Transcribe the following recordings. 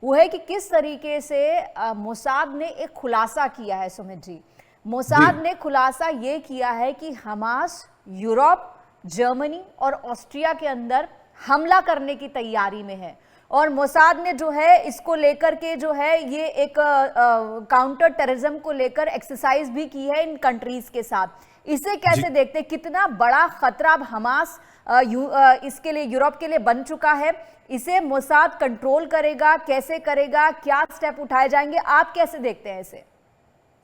वो है कि किस तरीके से मोसाद ने एक खुलासा किया है। सुमित जी, मोसाद ने खुलासा ये किया है कि हमास यूरोप, जर्मनी और ऑस्ट्रिया के अंदर हमला करने की तैयारी में है, और मोसाद ने जो है इसको लेकर के जो है ये एक काउंटर टेररिज्म को लेकर एक्सरसाइज भी की है इन कंट्रीज के साथ। इसे कैसे देखते, कितना बड़ा खतरा अब हमास इसके लिए, यूरोप के लिए बन चुका है? इसे मोसाद कंट्रोल करेगा, कैसे करेगा, क्या स्टेप उठाए जाएंगे, आप कैसे देखते हैं इसे?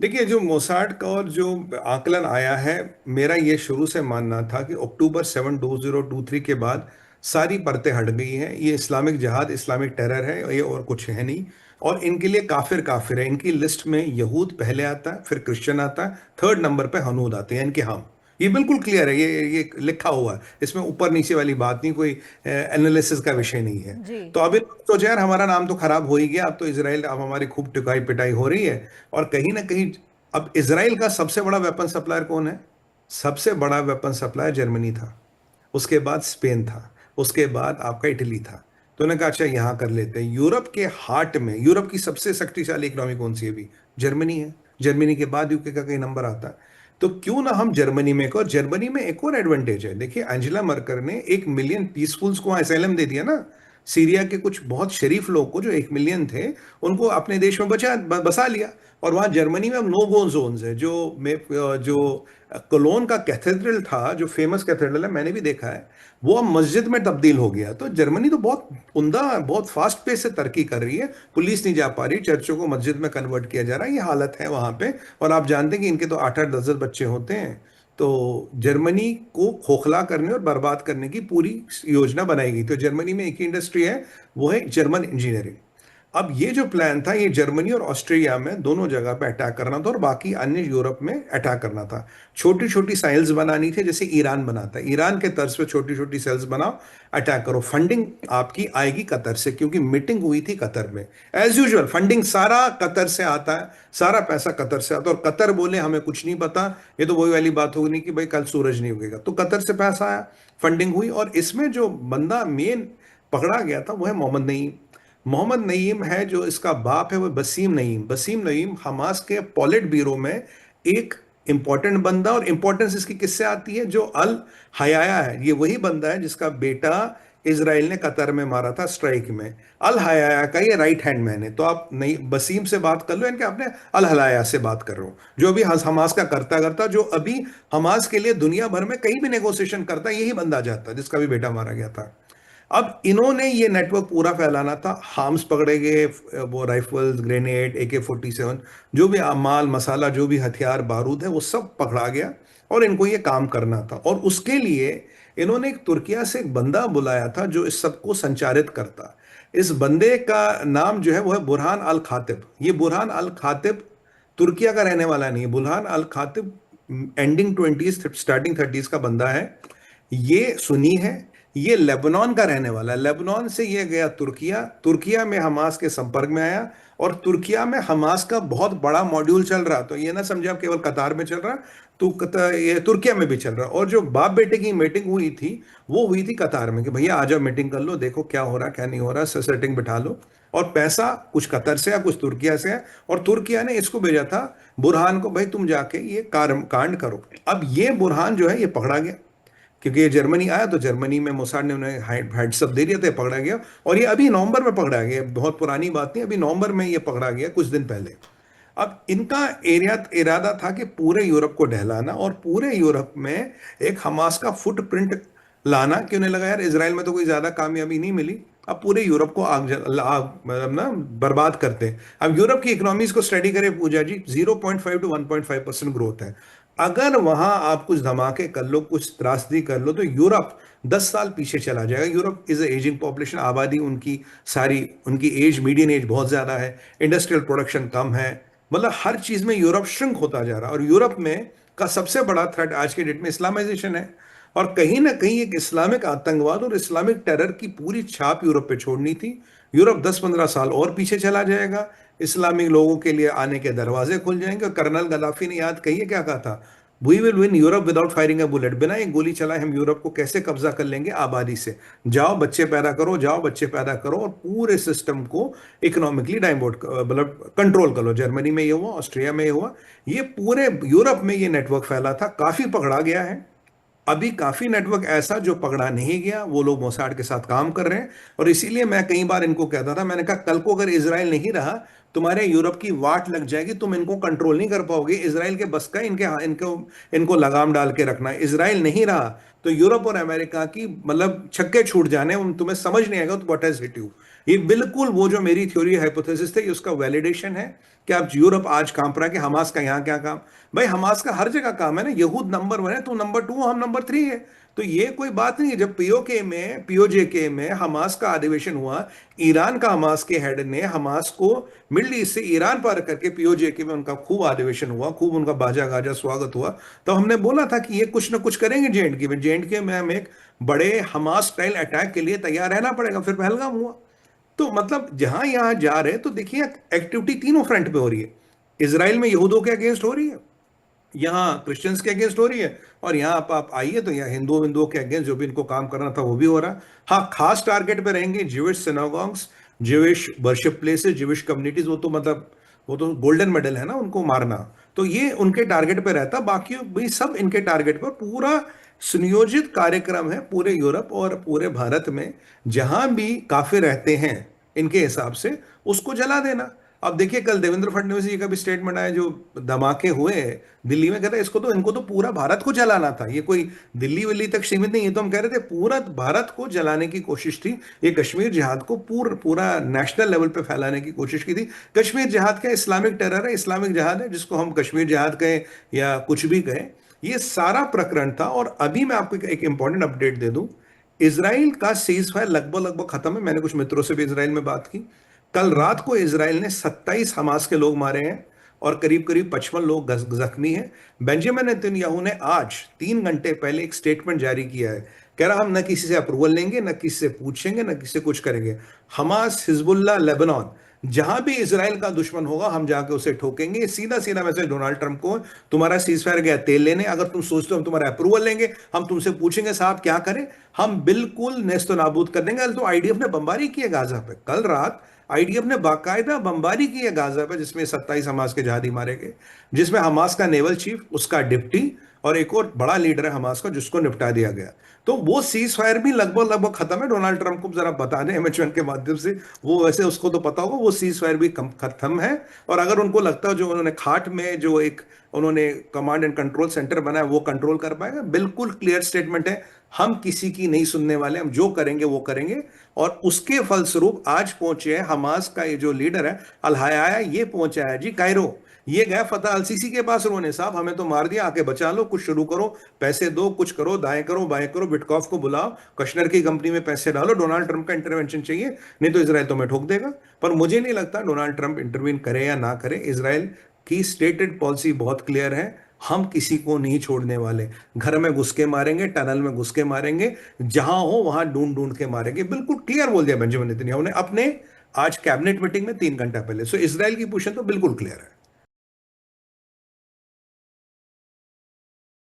देखिए, जो मोसाड का और जो आकलन आया है, मेरा ये शुरू से मानना था कि अक्टूबर 7 2023 के बाद सारी परतें हट गई हैं। ये इस्लामिक जिहाद, इस्लामिक टेरर है, ये और कुछ है नहीं। और इनके लिए काफिर काफिर है। इनकी लिस्ट में यहूद पहले आता है, फिर क्रिश्चियन आता है, थर्ड नंबर पे हनूद आते हैं, इनके हम। ये बिल्कुल क्लियर है, ये लिखा हुआ है, इसमें ऊपर नीचे वाली बात नहीं, कोई एनालिसिस का विषय नहीं है। जी। तो अभी तो यार हमारा नाम तो खराब हो ही गया। अब तो इसराइल, अब हमारी खूब टिकाई पिटाई हो रही है। और कहीं ना कहीं अब इसराइल का सबसे बड़ा वेपन सप्लायर कौन है? सबसे बड़ा वेपन सप्लायर जर्मनी था, उसके बाद स्पेन था, उसके बाद आपका इटली था। तो उन्होंने कहा अच्छा यहां कर लेते हैं। यूरोप के हार्ट में, यूरोप की सबसे शक्तिशाली इकोनॉमी कौन सी है अभी? जर्मनी है। जर्मनी के बाद यूके का कई नंबर आता है। तो क्यों ना हम जर्मनी में, और जर्मनी में एक और एडवांटेज है। देखिए, एंजेला मर्केल ने 1 मिलियन पीसफुल्स को असाइलम दे दिया ना। सीरिया के कुछ बहुत शरीफ लोग को, जो 1 मिलियन थे, उनको अपने देश में बसा लिया। और वहां जर्मनी में अब नो गो जोन्स है। जो कोलोन का कैथेड्रल था, जो फेमस कैथेड्रल है, मैंने भी देखा है, वो अब मस्जिद में तब्दील हो गया। तो जर्मनी तो बहुत उम्दा, बहुत फास्ट पेस से तरक्की कर रही है। पुलिस नहीं जा पा रही, चर्चों को मस्जिद में कन्वर्ट किया जा रहा है, ये हालत है वहां पे। और आप जानते हैं कि इनके तो 8-8 10 बच्चे होते हैं। तो जर्मनी को खोखला करने और बर्बाद करने की पूरी योजना बनाई गई। तो जर्मनी में एक ही इंडस्ट्री है, वो है जर्मन इंजीनियरिंग। अब ये जो प्लान था, ये जर्मनी और ऑस्ट्रेलिया में दोनों जगह पे अटैक करना था, और बाकी अन्य यूरोप में अटैक करना था। छोटी छोटी सेल्स बनानी थी, जैसे ईरान बनाता है। ईरान के तर्ज पे छोटी छोटी सेल्स बनाओ, अटैक करो। फंडिंग आपकी आएगी कतर से, क्योंकि मीटिंग हुई थी कतर में। एज यूजुअल फंडिंग सारा कतर से आता है, सारा पैसा कतर से आता है। और कतर बोले हमें कुछ नहीं पता, ये तो वही वाली बात होगी कि भाई कल सूरज नहीं उगेगा। तो कतर से पैसा आया, फंडिंग हुई। और इसमें जो बंदा मेन पकड़ा गया था वो है मोहम्मद नईम। मोहम्मद नईम है, जो इसका बाप है वो वसीम नईम। वसीम नईम हमास के पॉलिट ब्यूरो में एक इंपॉर्टेंट बंदा। और इंपॉर्टेंस इसकी किससे आती है? जो अल हयाया है, ये वही बंदा है जिसका बेटा इसराइल ने कतर में मारा था स्ट्राइक में। अल हयाया का ये राइट हैंड मैन है। तो आप नहीं वसीम से बात कर लो, इनके अपने अल हयाया से बात कर रहे हो, जो अभी हमास का करता करता, जो अभी हमास के लिए दुनिया भर में कहीं भी नेगोशिएशन करता है, यही बंदा जाता है जिसका भी बेटा मारा गया था। अब इन्होंने ये नेटवर्क पूरा फैलाना था। हार्म्स पकड़े गए, वो राइफल्स, ग्रेनेड, AK-47, जो भी माल मसाला, जो भी हथियार बारूद है, वो सब पकड़ा गया। और इनको ये काम करना था। और उसके लिए इन्होंने एक तुर्किया से एक बंदा बुलाया था जो इस सबको संचालित करता। इस बंदे का नाम जो है वो है बुरहान अल खातिब। ये बुरहान अल खातिब तुर्किया का रहने वाला नहीं है। बुरहान अल खातिब एंडिंग 20s स्टार्टिंग 30s का बंदा है। ये सुन्नी है। ये लेबनान का रहने वाला है। लेबनान से ये गया तुर्किया, तुर्किया में हमास के संपर्क में आया। और तुर्किया में हमास का बहुत बड़ा मॉड्यूल चल रहा। तो ये ना समझे आप केवल कतार में चल रहा, तो ये तुर्किया में भी चल रहा। और जो बाप बेटे की मीटिंग हुई थी, वो हुई थी कतार में, कि भैया आ जाओ मीटिंग कर लो, देखो क्या हो रहा क्या नहीं हो रहा, सेटिंग बिठा लो। और पैसा कुछ कतर से है, कुछ तुर्किया से है। और तुर्किया ने इसको भेजा था बुरहान को, भाई तुम जाके ये कांड करो। अब ये बुरहान जो है ये पकड़ा गया, क्योंकि ये जर्मनी आया। तो जर्मनी में मोसाड ने उन्हें हेड्स अप दे दिया था, पकड़ा गया। और ये अभी नवंबर में पकड़ा गया, बहुत पुरानी बात नहीं, अभी नवंबर में ये पकड़ा गया, कुछ दिन पहले। अब इनका इरादा था कि पूरे यूरोप को डहलाना और पूरे यूरोप में एक हमास का फुटप्रिंट लाना, कि उन्हें लगा यार इसराइल में तो कोई ज्यादा कामयाबी नहीं मिली, अब पूरे यूरोप को मतलब ना बर्बाद करते हैं। अब यूरोप की इकोनॉमीज को स्टडी करें पूजा जी, 0.5 to 1.5% ग्रोथ है। अगर वहां आप कुछ धमाके कर लो, कुछ त्रासदी कर लो, तो यूरोप 10 साल पीछे चला जाएगा। यूरोप इज एजिंग पॉपुलेशन, आबादी उनकी सारी, उनकी एज, मीडियन एज बहुत ज्यादा है, इंडस्ट्रियल प्रोडक्शन कम है। मतलब हर चीज में यूरोप श्रिंक होता जा रहा है। और यूरोप में का सबसे बड़ा थ्रेट आज के डेट में इस्लामाइजेशन है। और कहीं ना कहीं एक इस्लामिक आतंकवाद और इस्लामिक टेरर की पूरी छाप यूरोप पे छोड़नी थी। यूरोप 10-15 साल और पीछे चला जाएगा। इस्लामिक लोगों के लिए आने के दरवाजे खुल जाएंगे। और कर्नल गद्दाफी ने याद कहिए क्या कहा था, we will win Europe without firing a bullet, बिना एक गोली चलाए हम यूरोप को कैसे कब्जा कर लेंगे आबादी से। जाओ बच्चे पैदा करो, जाओ बच्चे पैदा करो और पूरे सिस्टम को इकोनॉमिकली डाइवर्ट मतलब कंट्रोल कर लो। जर्मनी में ये हुआ, ऑस्ट्रिया में ये हुआ, ये पूरे यूरोप में ये नेटवर्क फैला था, काफी पकड़ा गया है। अभी काफी नेटवर्क ऐसा जो पकड़ा नहीं गया, वो लोग मोसाड के साथ काम कर रहे हैं। और इसीलिए मैं कई बार इनको कहता था, मैंने कहा कल को अगर इसराइल नहीं रहा, तुम्हारे यूरोप की वाट लग जाएगी, तुम इनको कंट्रोल नहीं कर पाओगे। इसराइल के बस का इनको इनको लगाम डाल के रखना। इसराइल नहीं रहा तो यूरोप और अमेरिका की मतलब छक्के छूट जाने, तुम्हें समझ नहीं आएगा तो व्हाट हैज हिट यू। ये बिल्कुल वो जो मेरी थ्योरी हाइपोथेसिस थे उसका वैलिडेशन है कि अब यूरोप आज काम पर है कि हमास का यहाँ क्या काम। भाई हमास का हर जगह काम है ना, यहूद नंबर 1 है, तो नंबर 2 हम नंबर 3 है। तो ये कोई बात नहीं है। जब पीओजे में हमास का अधिवेशन हुआ, ईरान का हमास के हेड ने हमास को मिडल ईस्ट से ईरान पार करके पीओजे में उनका खूब अधिवेशन हुआ, खूब उनका बाजा गाजा स्वागत हुआ। तो हमने बोला था कि ये कुछ ना कुछ करेंगे जेएंडके में हम एक बड़े हमास स्टाइल अटैक के लिए तैयार रहना पड़ेगा। फिर पहलगाम हुआ। तो मतलब जहां यहां जा रहे हैं तो देखिए एक्टिविटी तीनों फ्रंट पे हो रही है। इसराइल में यहूदों के अगेंस्ट हो रही है, यहाँ क्रिश्चियंस के अगेंस्ट हो रही है, और यहाँ आप आइए तो यहाँ हिंदुओं के अगेंस्ट जो भी इनको काम करना था वो भी हो रहा है। हाँ, खास टारगेट पे रहेंगे Jewish synagogues, Jewish worship places, Jewish communities. वो तो मतलब वो तो गोल्डन मेडल है ना उनको मारना। तो ये उनके टारगेट पे रहता, बाकी भी सब इनके टारगेट पर। पूरा सुनियोजित कार्यक्रम है पूरे यूरोप और पूरे भारत में, जहां भी काफिर रहते हैं इनके हिसाब से उसको जला देना। अब देखिए कल देवेंद्र फडणवीस जी का भी स्टेटमेंट आया, जो धमाके हुए दिल्ली में, कहते इसको तो इनको तो पूरा भारत को जलाना था, ये कोई दिल्ली विल्ली तक सीमित नहीं है। तो हम कह रहे थे पूरा भारत को जलाने की कोशिश थी। ये कश्मीर जिहाद को पूरा नेशनल लेवल पे फैलाने की कोशिश की थी। कश्मीर जिहाद क्या इस्लामिक टेरर है, इस्लामिक जिहाद है, जिसको हम कश्मीर जिहाद कहें या कुछ भी कहें, ये सारा प्रकरण था। और अभी मैं आपको एक इंपॉर्टेंट अपडेट दे दूं, इसराइल का सीज फायर लगभग खत्म है। मैंने कुछ मित्रों से भी इसराइल में बात की। कल रात को इसराइल ने 27 हमास के लोग मारे हैं और करीब करीब 55 लोग जख्मी हैं। बेंजामिन नेतन्याहू ने आज 3 घंटे पहले एक स्टेटमेंट जारी किया है, कह रहा हम न किसी से अप्रूवल लेंगे, न किसी से पूछेंगे, न किसी से कुछ करेंगे। हमास, हिजबुल्लाह, लेबनान, जहां भी इसराइल का दुश्मन होगा हम जाके उसे ठोकेंगे। सीधा सीधा मैसेज डोनाल्ड ट्रंप को, तुम्हारा सीज फायर गया तेल लेने, अगर तुम सोचते हो हम तुम्हारा अप्रूवल लेंगे, हम तुमसे पूछेंगे साहब क्या करें, हम बिल्कुल नेस्तो नाबूद कर देंगे। तो आईडीएफ ने बमबारी की है गाजा पे, कल रात आईडीएफ ने बाकायदा बमबारी की है गाजा पे, जिसमें 27 हमास के जहादी मारे गए, जिसमें हमास का नेवल चीफ, उसका डिप्टी और एक और बड़ा लीडर है हमास का, जिसको निपटा दिया गया। तो वो सीज फायर भी लगभग खत्म है। डोनाल्ड ट्रंप को जरा बता दें एमएच1 के माध्यम से, वो वैसे उसको तो पता होगा, वो सीज फायर भी खत्म है। और अगर उनको लगता है जो उन्होंने खाट में जो एक उन्होंने कमांड एंड कंट्रोल सेंटर बनाया वो कंट्रोल कर पाएगा, बिल्कुल क्लियर स्टेटमेंट है, हम किसी की नहीं सुनने वाले, हम जो करेंगे वो करेंगे। और उसके फलस्वरूप आज पहुंचे हैं हमास का ये जो लीडर है अल हयाया, ये पहुंचा है जी कायरो। ये गया फतह अल सीसी के पास, रोने साहब हमें तो मार दिया, आके बचा लो, कुछ शुरू करो, पैसे दो, कुछ करो, दाएं करो बाएं करो, बिटकॉफ को बुलाओ, कश्नर की कंपनी में पैसे डालो, डोनाल्ड ट्रंप का इंटरवेंशन चाहिए, नहीं तो इसराइल तुम्हें ठोक देगा। पर मुझे नहीं लगता डोनाल्ड ट्रंप इंटरवीन करे या ना करे। इसराइल की स्टेटेड पॉलिसी बहुत क्लियर है, हम किसी को नहीं छोड़ने वाले। घर में घुस के मारेंगे, टनल में घुस के मारेंगे, जहां हो वहां ढूंढ ढूंढ के मारेंगे। बिल्कुल क्लियर बोल दिया बेंजामिन नेतन्याहू ने अपने आज कैबिनेट मीटिंग में 3 घंटा पहले। सो इसराइल की पोजीशन तो बिल्कुल क्लियर है।